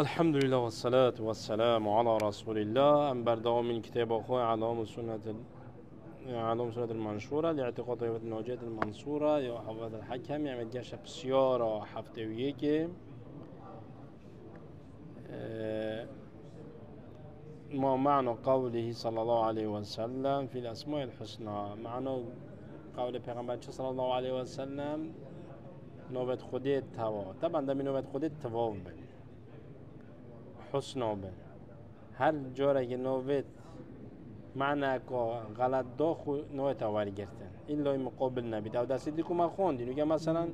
الحمد لله والصلاة والسلام على رسول الله. أم بردام من كتاب أخوي علام سنة المنشورة لاعتقاد طائفة الناجية المنصورة يا حافظ الحكم يعني جاش بسيارة حفتوية که ما معنى قوله صلى الله عليه وسلم في الأسماء الحسنى. معنى قول پیغمبر صلى الله عليه وسلم نوبت خودت توا طبعا دمی نوبت خودت تواف بن حسنا بن هر جاره که نوبت معنی که غلط داخل نوبت آوری گرتن ایلا مقابل نبید او دستی دیگه ما خوندیم که مثلا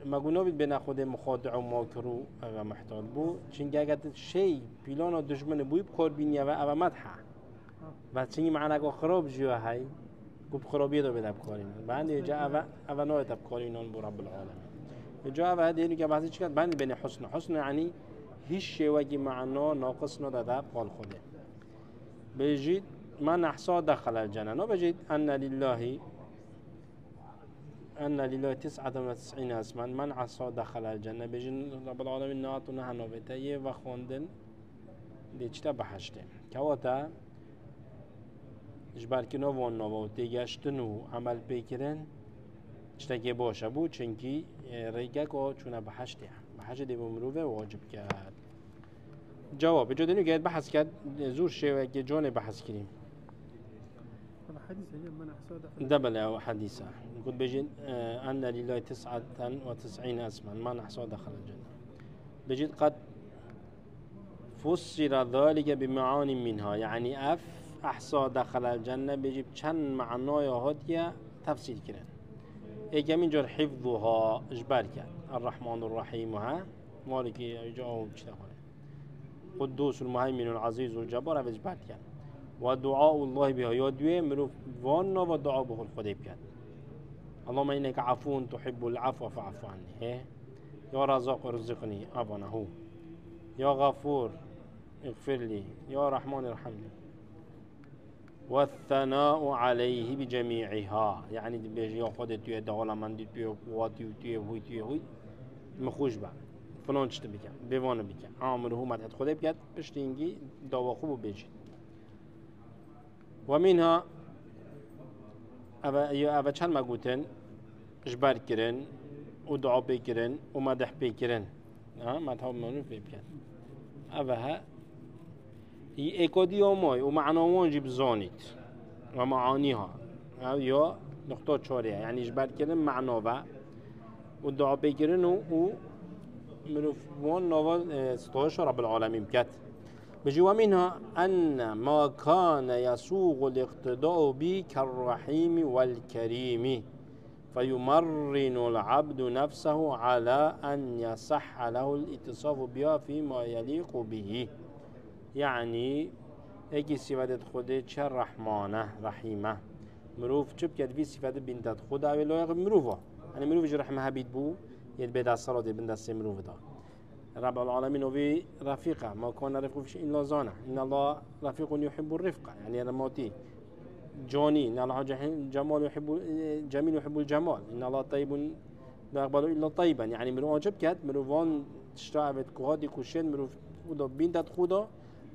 مگو نبید بین خود مخادع و ماکرو و محتال بو چنگه اگر شی پیلان و دشمن بوی بکار بینیه و او مدحه و چنگی معنی که خراب جیوه های گفت خرابیه دو بده بکارین بعد جا او نوبت بکارین اون بو رب العالمین جا او هده اینو که بحثی چکرد بعد بین حسن یعنی هیچ شیوهی معنا ناقص نداده قال خوده بجید من احسا دخل الجنة نو بجید ان لله 99 اسما من احسا دخل الجنة بجید رب العالمین ناتو نه نوبتایه و خوندن دیچتا بحشته کواتا اجبر کنو وان نوو تیگشتن و عمل بکرن چتا که باشه بود چنکی ریگه که چونه بحشته بحشت بمروه واجب کرد جواب جو دنيو قاعد بحث كاد زور شيء جوني بحث كريم الحديث هي من أحساد دبل أو حديثة قلت بجد أن لله 99 اسما ما نحصى دخل الجنة بجد قد فسر ذلك بمعاني منها يعني أحصى دخل الجنة بجد كان معناه هاتيا تفسير كرن إيه من جر حفظها إجبار كان الرحمن الرحيم ها مالك يجاوب كده قدوس المهيمن العزيز الجبار هذا إجبار كان ودعاء الله بها يدوي مروف وانا ودعاء به الخدي بكان اللهم إنك عفو تحب العفو فاعف عني يا رزاق ارزقني أبنا هو يا غفور اغفر لي يا رحمن ارحمني والثناء عليه بجميعها يعني بيجي ياخذ توي دوالا من دي توي قواتي توي هوي مخوش بقى فلان چطور بکن بوانه بکن عامل هو مدحت خدا بکن پشتینگی دوا خوب بجید و منها اوه چند مگوتن اجبار کرن و دعا بکرن و مدح بکرن مدحا منو بکن اوه ای اکادی آمای و معناوان جیب زانید و معانیها یا نقطه چاریه یعنی اجبار کرن معناوه و دعا بکرن و مروفون نوال استوش رب العالمين بكت بجوا منها أن ما كان يسوغ الاقتداء به كالرحيم والكريم فيمرن العبد نفسه على أن يصح له الاتصاف بها فيما يليق به يعني اجي صفات خده چه رحمانه رحيمه مروف چه بكت في صفات بنت خده او لايق مروفه يعني مروف جي رحمه هبيت بو يد بيد الصلاة بند السمروف دا رب العالمين وفي رفيقة ما كان رفقه في شيء إلا زانه إن الله رفيق يحب الرفقة يعني رماتي جاني إن الله جمال يحب جميل يحب الجمال إن الله طيب لا يقبل إلا طيبا يعني مرو عجب كات مروفان تشتعبت كهادي كوشين مروف خدا بنت خدا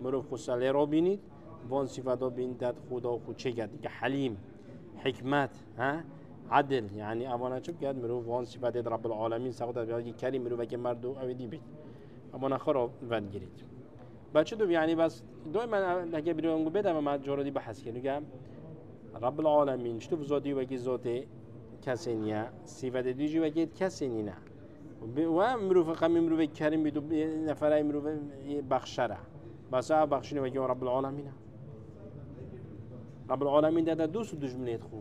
مروف خسالي را بينيد وان صفات بنت خدا خود چه كات حليم حكمت ها عدل يعني أبانا شو كاد مروف وان صفات رب العالمين سعودة بيجي كريم مروف كي مردو أودي بيت أبانا خراب ود جريت بچه دو يعني بس دائما اگه بیرون بده ما جوردی بحث کنیم رب العالمين شتو ذاتی و کی ذات کسی نیه صفات دیجی و کی کسی نه و مروف قمی مروف کریم بیدو نفرای مروف بخشره بس بخشینه و کی رب العالمين رب العالمين ده دوست دشمنیت خو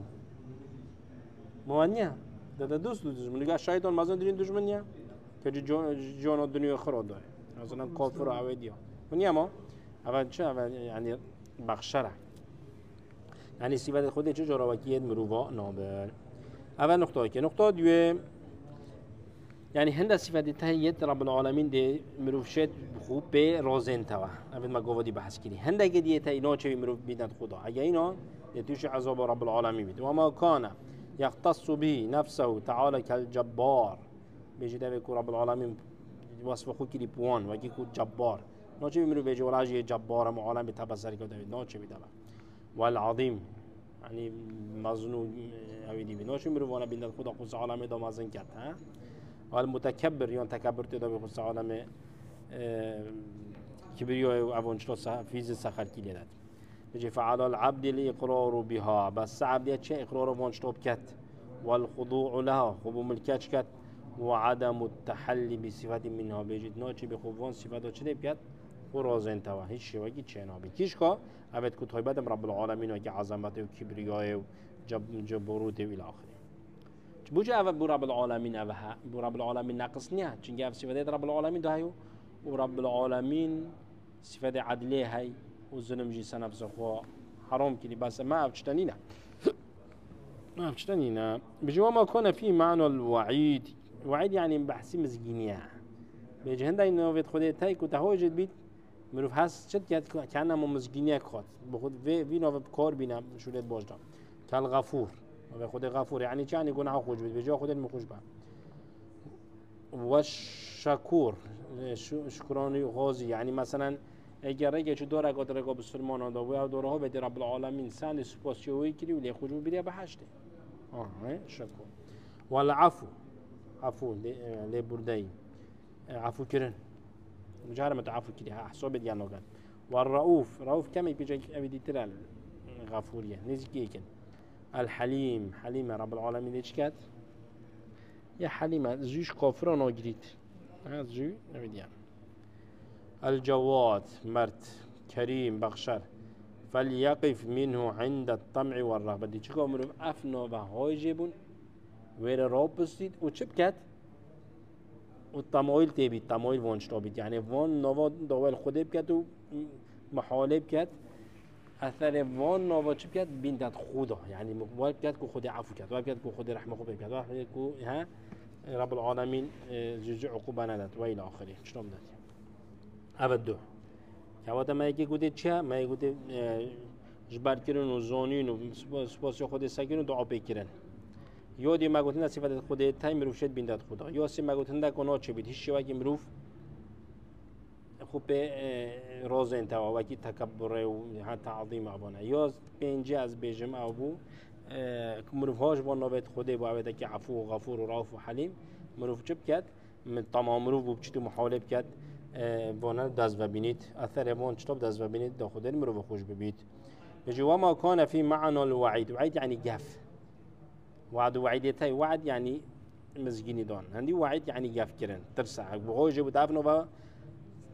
موانيا ده دوست دشمن شیطان مازن درین دشمنیه که جان دنیا خراب داره مثلا کافر و عویدیا منیا ما اول چه اول یعنی بخشره یعنی صفات خودت چه جراوکیت مروفا نابر اول نقطه که نقطه دیگه یعنی هند صفات تهیت رب العالمین ده مروف شد خوب به رازن توا اول ما گفتی بحث کردی هند اگه دیت اینا چه مروف بیدند خدا اگه اینا توش عذاب رب العالمین بید و ما کان يختص به نفسه تعالى كالجبار بيجي ده بيكون رب العالمين وصف خود کلی بوان و کی کو جبار ناچه بمرو بیجی ولاجی جبار هم عالم تبصر که داوید ناچه بیدابا والعظیم یعنی مظنون هویدی بی ناچه بمرو وانا بیند خدا خود عالم دا مازن کرد ها والمتکبر یان تکبر تدا به خود عالم کبریای و اوانشلو فیز سخر کی لیداد بيجي فعلى العبد الإقرار بها بس عبد شيء إقرار وانشطب كت والخضوع لها خبو ملكاتش كت وعدم التحلي بصفات منها بيجي ناچي بخوفان صفات چه بكت ورازن توا هیچ شوگی چه نابی کیش کا ابد کو طیبتم رب العالمین و کی عظمت و کبریای و جبروت و الی آخره بوجه اول بو رب العالمین اول بو رب العالمین ناقص نیه چنگه اف صفات رب العالمین دهیو و رب العالمین صفات عدله هی و ظلم جی سنفس خو حرام کلی بس ما افشتنینا ما افشتنینا بجوا ما كان في معنى الوعيد وعيد يعني بحسي مزجينيا بيجي هندا انه في خدي تاي كنت هوجد بيت مروف هست شد كأنه مزجينيا خد بخود في نوع بكار بينا شولت باجدا كالغفور و خود غفور يعني چه يعني گناه خوش بید بجا خود المخوش با و شکور شکرانی غازی يعني مثلا اگر اگه چه داره اگه داره بسلمان آندا و دوره ها به رب العالمین سال سپاسیوی کری و لی خوش بید بحشته شکور و العفو عفو لی بردهی عفو کرن مجرد عفو کری حساب دیگر نگن و الرؤوف کمی بیجای ابدی تر غفوریه نزدیکی کن الحليم حليم رب العالمين ايش كات يا حليمة زوج كافر ناجريت زو نبيديان الجواد مرت كريم بخشر فليقف منه عند الطمع والرغبة دي چكا مرم افنا و هاي جيبون وير راب بستيد و چه بكات و تمايل تبيد تمايل وانش تابيد يعني وان نوا داول خوده بكات و محاله بكات اثر وان نوا چه بکرد بیندد خدا یعنی باید بکرد که خود عفو کرد باید بکرد که خود رحمه خوب بکرد باید بکرد که ها رب العالمین جزء عقوبه نداد و الی آخره چطور داد اول دو که وقت ما یکی گوده چه ما یکی گوده جبر کردن و زانین و سپاسی خود سکین و دعا بکردن یادی ما گفتن صفت خود تای مروف شد بیندد خدا یا سی ما گفتن ده کنار چه بید هیچ شوی مروف خوب راز انتوا وکی تکبر و حتی عظیم ابانه یا پنجه از بیجم ابو مروف هاش با نوبت خوده با عبده که عفو و غفور و رؤوف و حلیم مروف چه بکد من تمام مروف و بچتو محاله بکد وانه دست ببینید اثر وان چطور دست ببینید دا خوده مروف خوش ببید بجي وما كان في معنى الوعيد وعيد يعني جف وعد وعيدتي وعد يعني مزجيني دون عندي وعيد يعني جف كرن ترسع بغوي جبو دافنو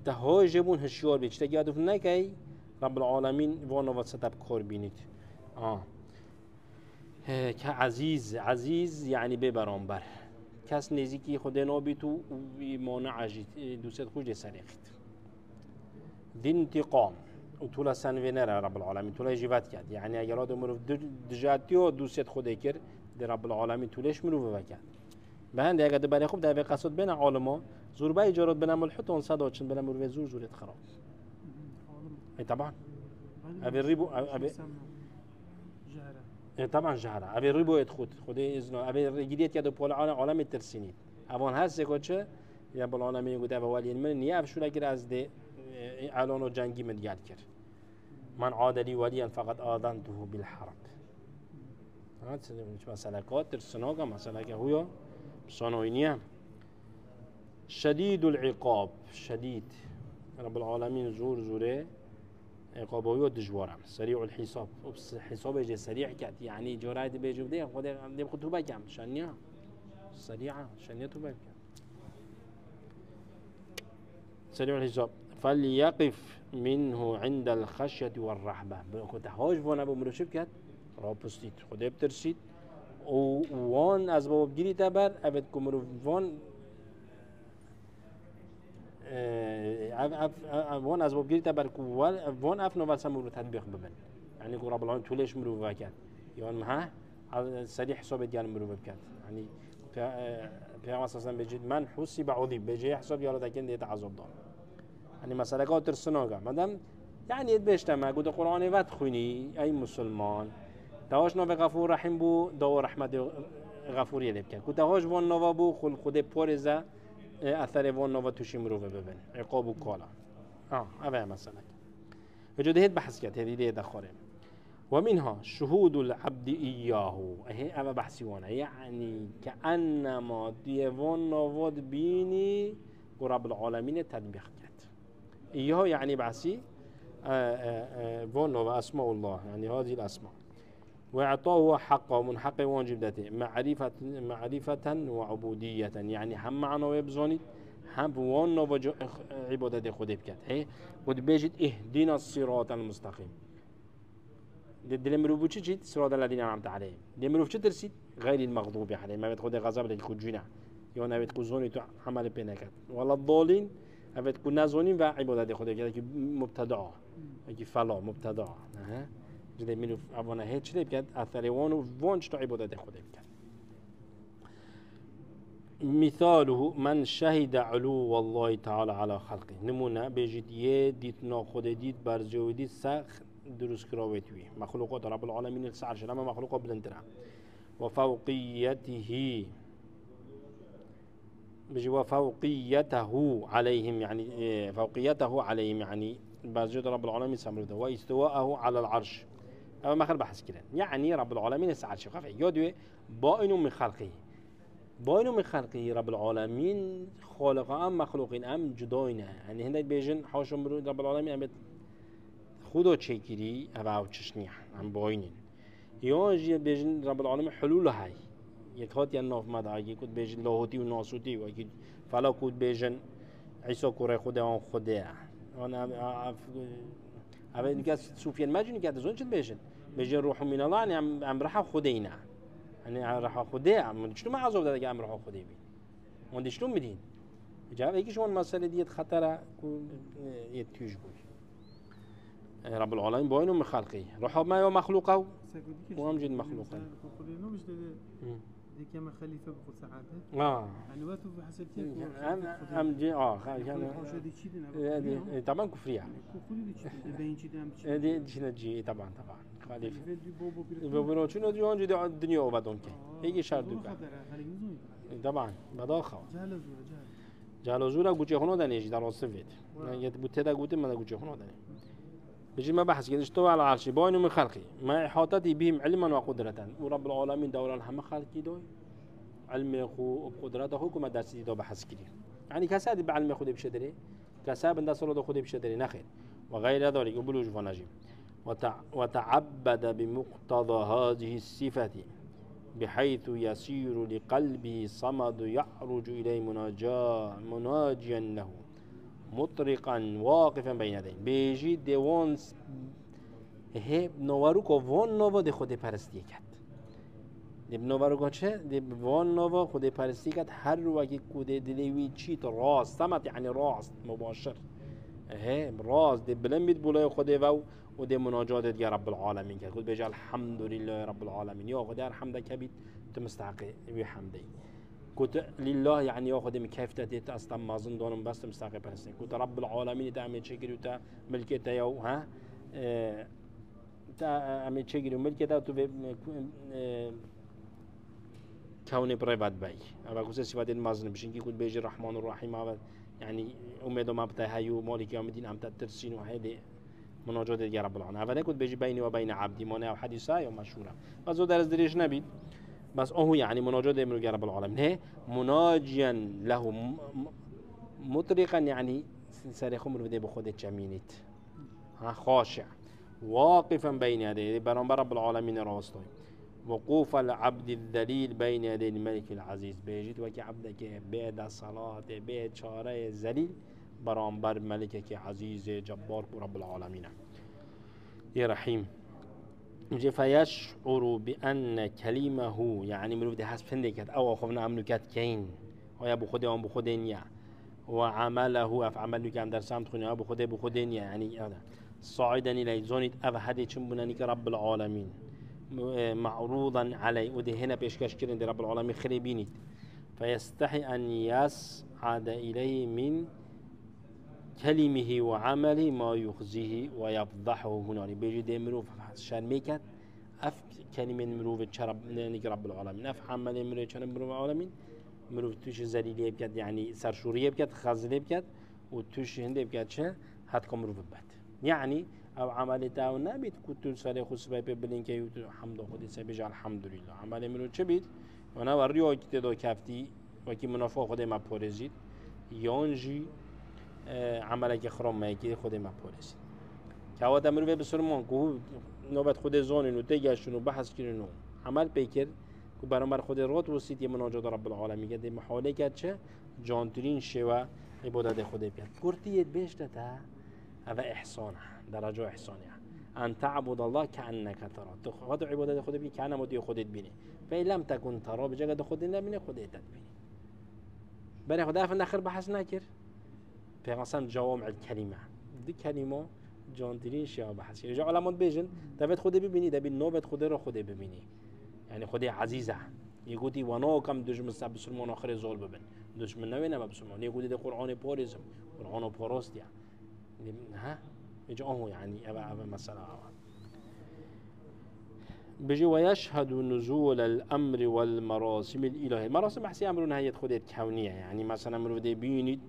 تهاي جبون هشيار بيج تجادو فناكي رب العالمين وانا وسطب كور بينيت كعزيز يعني ببرانبر کس نزیکی خود نابید و مانع عجید دوست خوش سریخت دین انتقام و طول سنوی نره رب العالمین طول جیبت کرد یعنی اگر آدم مروف دجاتی و دوست خود کرد در رب العالمین طولش مروف بکرد به هنده اگر دبری خوب در قصد بین عالما زور با اجارات بین ملحوت و صدا چند بین مروف زور زورت خراب ای طبعا ابي الريبو طبعا جهره ابي الريبو يدخل خدي اذنه ابي رجليت يد بول عالم الترسيني ابون هسه كوتشه يا بول عالم يقول ابي ولي من نياف شو لكن از دي اعلان جنگي من ياد كر من عاد لي وليا فقد اذنته بالحرب هات مساله قاتل سنوغا مساله هو صنوينيه شديد العقاب شديد رب العالمين زور زوره عقابوی دجوارم سریع الحساب حساب جه سریع کرد یعنی جرأت بجوده خود تو بگم شنیا سریعه شنیا تو بگم سریع الحساب فليقف منه عند الخشية والرحبة بخود هاش وانا بمروشب کرد را پستید خود بترسید و وان از باب گیری تبر ابد کمرو وان وان از باب گیری تبر وان افنو واسه مرو تطبیق ببن یعنی که رب العالمین طولش مرو بکرد یا نه سریع حساب دیگر مرو بکرد یعنی پیام اساسا بجید من حسی بعضی بجی حساب یارو دکن دیت عذاب دار یعنی مسئله که ترسناگم مدام یعنی ات بهشتم گود قرآن وقت خونی ای مسلمان تاش نو غفور رحیم بو دو رحمت غفوری لب کرد کو تاش وان نو بو خود پرزه اثر وان نوا توشی مروه ببین عقاب و کالا اوه مثلا وجود هید بحث کرد هدی ده دخوره ومنها شهود العبد إياه هي أبا بحثي وانا يعني كأنما ديفون نوود بيني ورب العالمين تطبيق كت إياه يعني بحثي فون أسماء الله يعني هذه الأسماء وإعطاه حقه من حق واجب ذاته معرفة وعبودية يعني هم معنا ويبزوني هم فون نوود عبادة خده بكت هي ود بيجد اهدنا الصراط المستقيم دل مروف چی چید صراط الذين أنعمت عليهم دل مروف چه ترسید غیر المغضوب عليهم ما بيت خود غضب للكل جنا یا نبيت كوزوني تو عمل بينكت ولا الضالين نبيت كون نزونين و عبادت خود کرد که مبتدع که فلا مبتدع جد مروف اوانه هیچ چی بکرد اثر وانو وانش تو عبادت خود کرد مثاله من شهد علو والله تعالى على خلقه نمونه بيجد ديت نا خود ديت برزو ديت سخ درست كراويتوي مخلوقات رب العالمين السعر شلما مخلوقات بلندرا وفوقيته بيجي وفوقيته عليهم يعني فوقيته عليهم يعني بازود رب العالمين سمرده واستواءه على العرش اما ما خل بحث كده يعني رب العالمين السعر شخف يدوي بائن من خلقه بائن من خلقه رب العالمين خالق ام مخلوقين ام جداينه يعني هندك بيجن حاشم رب العالمين ام خدا چگیری او چشنیه هم باینین یا جی بیشن رب العالمین حلول های یک هات یا ناف مدعی کود بیشن لاهوتی و ناسوتی و کی فلا کود بیشن عیسی کوره خدا آن خدا آن اول نگاه سوفیان ماجنی که دزون چند بیشن روح من الله یعنی امرها خداینا یعنی امرها خدا من چطور ما عذاب داده که امرها خدای بین من دیشلون میدین جواب یکیش اون مسئله دیت خطره یه توش بود رب العالمين باينه من خلقه روح ما هو مخلوقه وهم جد مخلوقه ديك ما خليفه بخو سعاده يعني واتو بحسب كيف ام جي كان طبعا كفريه دي جي طبعا خليفه بابا شنو دي اونجي الدنيا وبدون كي هيجي شرط طبعا بداخه جهل زورا گوچه خونو دنیش در وصفت یه بوته دا گوته من گوچه خونو دنی بيجي ما بحث كده اشتوى على العرش باين من خلقه ما إحاطته بهم علما وقدرة ورب العالمين دورا هم خلقي دوي علم خو وقدرته كما درسي دو بحث كده يعني كساد بعلم خود بشدري كساب الناس صلوا خود بشدري نخير وغير ذلك يقولوا فنجيم وتعبد بمقتضى هذه الصفة بحيث يسير لقلبه صمد يعرج إليه مناجيا له مطرقا واقفا بين يديه بيجي ديوانس هي نوارو وان نوا ده خود پرستی کرد دب نوارو چه دب وان نوا خود پرستی کرد هر وقت کوده دلیوی چیت راست سمت يعني راست مباشر هي راست دب بلمید بولای خود و ده مناجات يا رب العالمين کرد خود بيجي الحمد لله رب العالمين يا خدا الحمد كبيت تمستحق بحمدي كنت لله يعني ياخذ من كيف تديت اصلا ما اظن دونهم بس مستحق برسين كنت رب العالمين تعمل شكل وتا ملكته يو ها تعمل شكل وملكته تو كوني بريفات باي اما كنت صفات المازن بشين كي كنت بيجي الرحمن الرحيم يعني اميدو ما بتاعي مالك يوم الدين ام ترسين وهذه مناجات يا رب العالمين هذا كنت بيجي بيني وبين عبدي ما حديثه يوم مشهوره بس درس دريش نبي بس هو يعني مناجاة من رب العالمين هي مناجيا له مطرقا يعني سريخم بده بخود جمينيت خاشع واقفا بين يديه برانبر رب العالمين راستوي وقوف العبد الذليل بين يدي الملك العزيز بيجيت وكي عبدك بعد الصلاة بعد شارع ذليل برانبر ملكك عزيز جبار رب العالمين يا رحيم فيشعر بأن كلمه يعني من وده حسب فندكت أو خفنا أملكات كين ويا بخده وام بخدينيا وعمله أفعمل لك عم درسام تخوني أبو خده بخدينيا يعني هذا صاعدا إلى زونت أبهدي تشمبنانيك رب العالمين معروضا عليه وده هنا بيشكش كرين رب العالمين خريبينيت فيستحي أن يسعد إليه من كلمه وعمله ما يخزيه ويفضحه هنا بيجي دمرو شرميكت اف كلمه مروف شرب نيك رب العالمين اف عمل مروف شرب رب العالمين مروف توش زلیلیه بکد یعنی سرشوریه بکد خزلیه بکد و توش هنده بکد چه حد که مروف بد یعنی او عمل تاو نبید که تو سال خصوصی ببلین که یو حمد خودی سبیج الحمدلله عمل مروف چه بید و نه وریا که تو کفتی و کی منافع خود ما پورزید یانجی عمله که خرام میگی خود ما پورزید که آدم مروف بسرمان که نوبت خود زانین و تیجشون و بحث کردن و عمل پیکر که برام خود رات وسیت یه مناجات رب العالمین که محاله کرد چه جانترین شوا عبادت خود بیاد کرتیت بیش دتا هذا احسانه درجه احسانیه ان تعبد الله كأنك ترى خود عبادت خود بی کانه مدی خودت بینی فإن لم تكن ترى بجد خود نبینی خودت بینی برای خدا فن آخر بحث نکر پیغمبر جوامع الکلمه دی کلمه جانترین شوا بحث رجع علماء بیشن دبت خود ببینی دبی نوبت خود رو خود ببینی يعني خدي عزيزة يقولي وانا كم دشمن سب بسلمان آخر زول ببن دشمن نوينا بسلمان يقولي ده قرآن بارزم قرآن باراست يعني ها يجاه يعني أبا مثلا بيجي ويشهد نزول الأمر والمراسم الإلهية المراسم بحسي أمر نهاية خدي كونية يعني مثلا أمر ده بينيد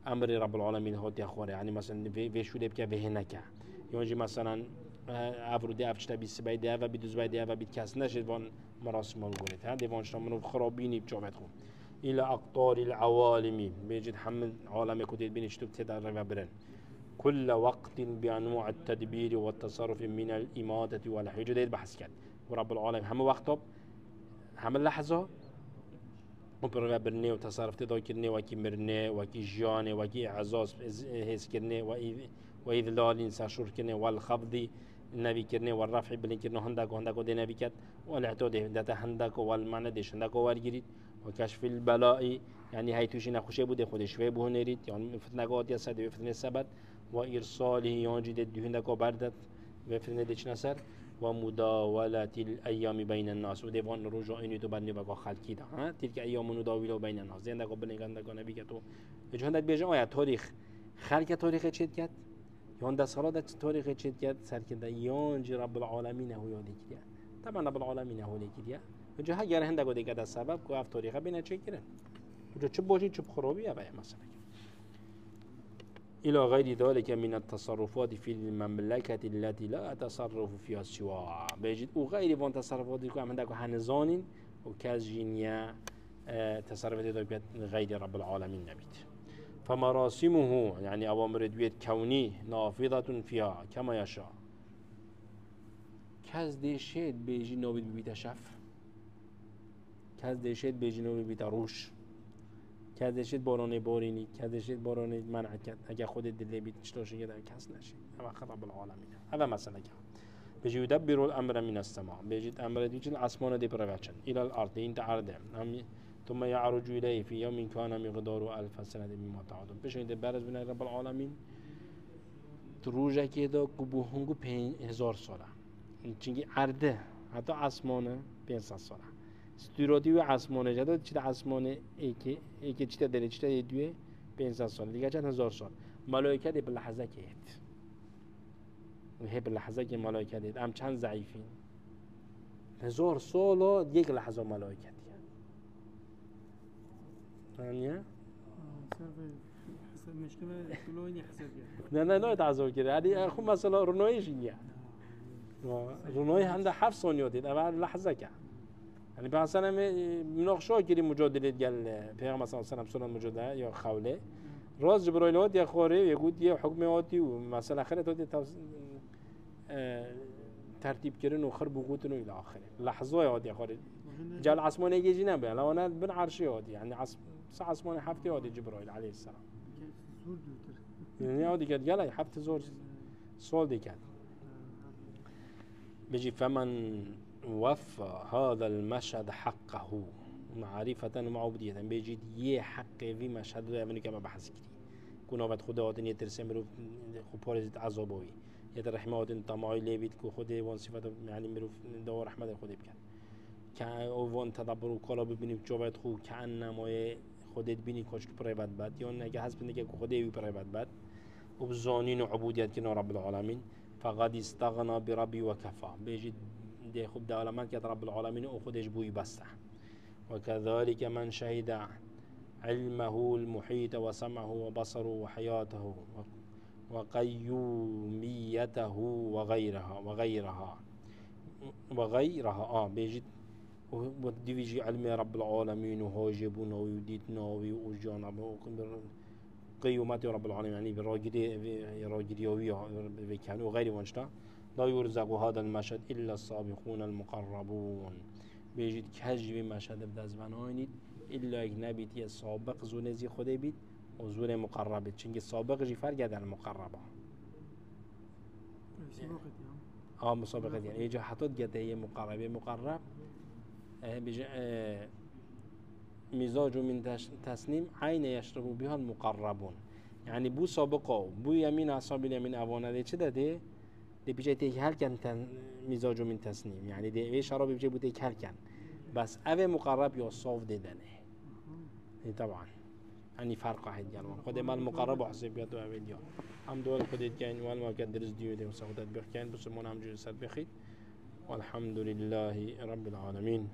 أمر رب العالمين هاتي أخواره يعني مثلا في شو ده بكا في هناك يونجي مثلا افرودی افچتا بی سبای ده و بی دوزبای ده و بی کس نشد وان مراسم الگونت ها دیوانش منو خرابینی بجامت خون الى اقطار العوالمی بيجد حمل عالم كتير بين اشتوك تدار وبرن كل وقت بانواع التدبير والتصرف من الاماده والحجه بحث كد ورب العالمين هم وقته هم لحظه وبرغ برني وتصرف تدا كرني وكي مرني وكي جاني وكي اعزاز هز كرني واذلال ساشور كرني والخفض النبي كرني والرفع بلين كرني هندك ودي نبي كت والاعتاد هندك هندك والمعنى ديش هندك وارجريد وكشف البلاء يعني هاي توشي نخوشه بوده خودش شوي به نريد يعني فتنقات يا سد وفتنه سبت وارساله ينجد هندك وبردت وفتنه ديش نسر ومداولة الأيام بين الناس وديوان رجوع إني تبني بقى خالكي ده ها تلك أيام نداولة بين الناس زين ده قبل نيجان نبي كتو يجون ده بيجا آية تاريخ خالك تاريخ چيت كات يون ده صلاة ده تاريخ چيت كات سر كده يانجي رب العالمين هو يودي كده طبعا رب العالمين هو اللي كده وجه هاي هنده قد كده السبب كوف تاريخه بينه چه كده وجه چه بوجي چه خرابي أبى مثلا إلى غير ذلك من التصرفات في المملكة التي لا تصرف فيها سواها بيجد وغير من تصرفات يكون عندك هنزانين وكازجينيا تصرفات غير رب العالمين نبيت فمراسمه يعني أوامر دويت كوني نافذة فيها كما يشاء كاز ديشيت بيجي نوبت ببيت شف كاز ديشيت بيجي نوبت ببيت روش کدشید بارانی بارینی کدشید بارانی منع کرد اگه خودت دلی بیت چطورشه یه در کس نشی اما خطاب العالمین هذا مثلا که بيجي يدبر الامر من السماء بيجي امر ديج الاسمان دي برغچن الى الارض انت عرض ثم يعرج اليه في يوم كان مقداره 1000 سنه مما تعودون بيجي برز بين رب العالمين تروجه که دا گبو هنگو 5000 ساله چنگی عرضه حتی اسمان 500 ساله استیرادی و آسمانه جدا چیت آسمانه ایکی چیت داره چیت دوی 500 سال دیگه چند هزار سال ملائکه دی بلحظه کهت و هی بلحظه که ملائکه دی ام چند ضعیفین 1000 سال یک لحظه ملائکه دی ثانیه مشكلة كلوني حسب نه تعذر كده يعني خو مثلا رنويش يعني رنوي عنده حرف ثانية دي اول لحظه كده يعني مثلا مناقشه كده مجادله قال پیغمبر صلی الله علیه و سلم مجادله یا خوله راز جبرائیل هات یا خوره يقول یه حکم هاتی و مثلا آخر تو ترتیب کردن و خرب وقوتن و الى آخره لحظه هات یا خوره جل عثمانه يجي نبي لو انا بن عرشي هات يعني عثمانه هفته هات جبرائیل علیه السلام يعني هادي قال يلا حفت زور صول دي كان بيجي فمن وفى هذا المشهد حقه معرفة ومعبودية بيجي يه حق في مشهد ده يعني كما بحث كتير كنا بعد خدا واتني ترسم رو خبارزت عذابوي يترحمه واتن طماعي لبيت كو خده وان صفات يعني مرو دور رحمة خدا بكن كأوان تدبر وكلا ببيني جوابت خو كأنما خودت بینی کاش که برای بد یا نگه حسب نگه که خودی برای بد و بزانین و عبودیت که رب العالمین فقد استغنا بربی و کفا بیجید ده خوب ده علامت که رب العالمین او خودش بوی بسته وكذلك من شهد علمه المحيط وسمعه وبصره وحياته وقيوميته وغيرها بيجي وديجي علم رب العالمين وهاجبنا ويديتنا ويوجانا قيومات رب العالمين يعني براجدي وغير وانشتا لا يرزق هذا المشهد إلا السابقون المقربون بيجي كهجي مشهد بدزماناينيد إلا اجنبيتي السابق زونزي خده بيت وزون مقربه چونکه السابق جي فرق در المقربه مسابقة يعني يجي حطت جت هي مقرب بيجي مزاج من تسنيم عين يشرب بها المقربون يعني بو سابقه بو يمين أصحاب اليمين أوانا ده چه ده ده بيجي تيك هل كان مزاج من تسنيم يعني ده ايه شراب بيجي بو تيك هل كان بس اوه مقرب يا صاف ددنه طبعا يعني فرق واحد جلوان خود ما المقرب وحسابيات و اویدیا هم دول خودت کن و ما كان درس دیو دیم سعودت بخکن بسمون هم جو سر بخید والحمد لله رب العالمين.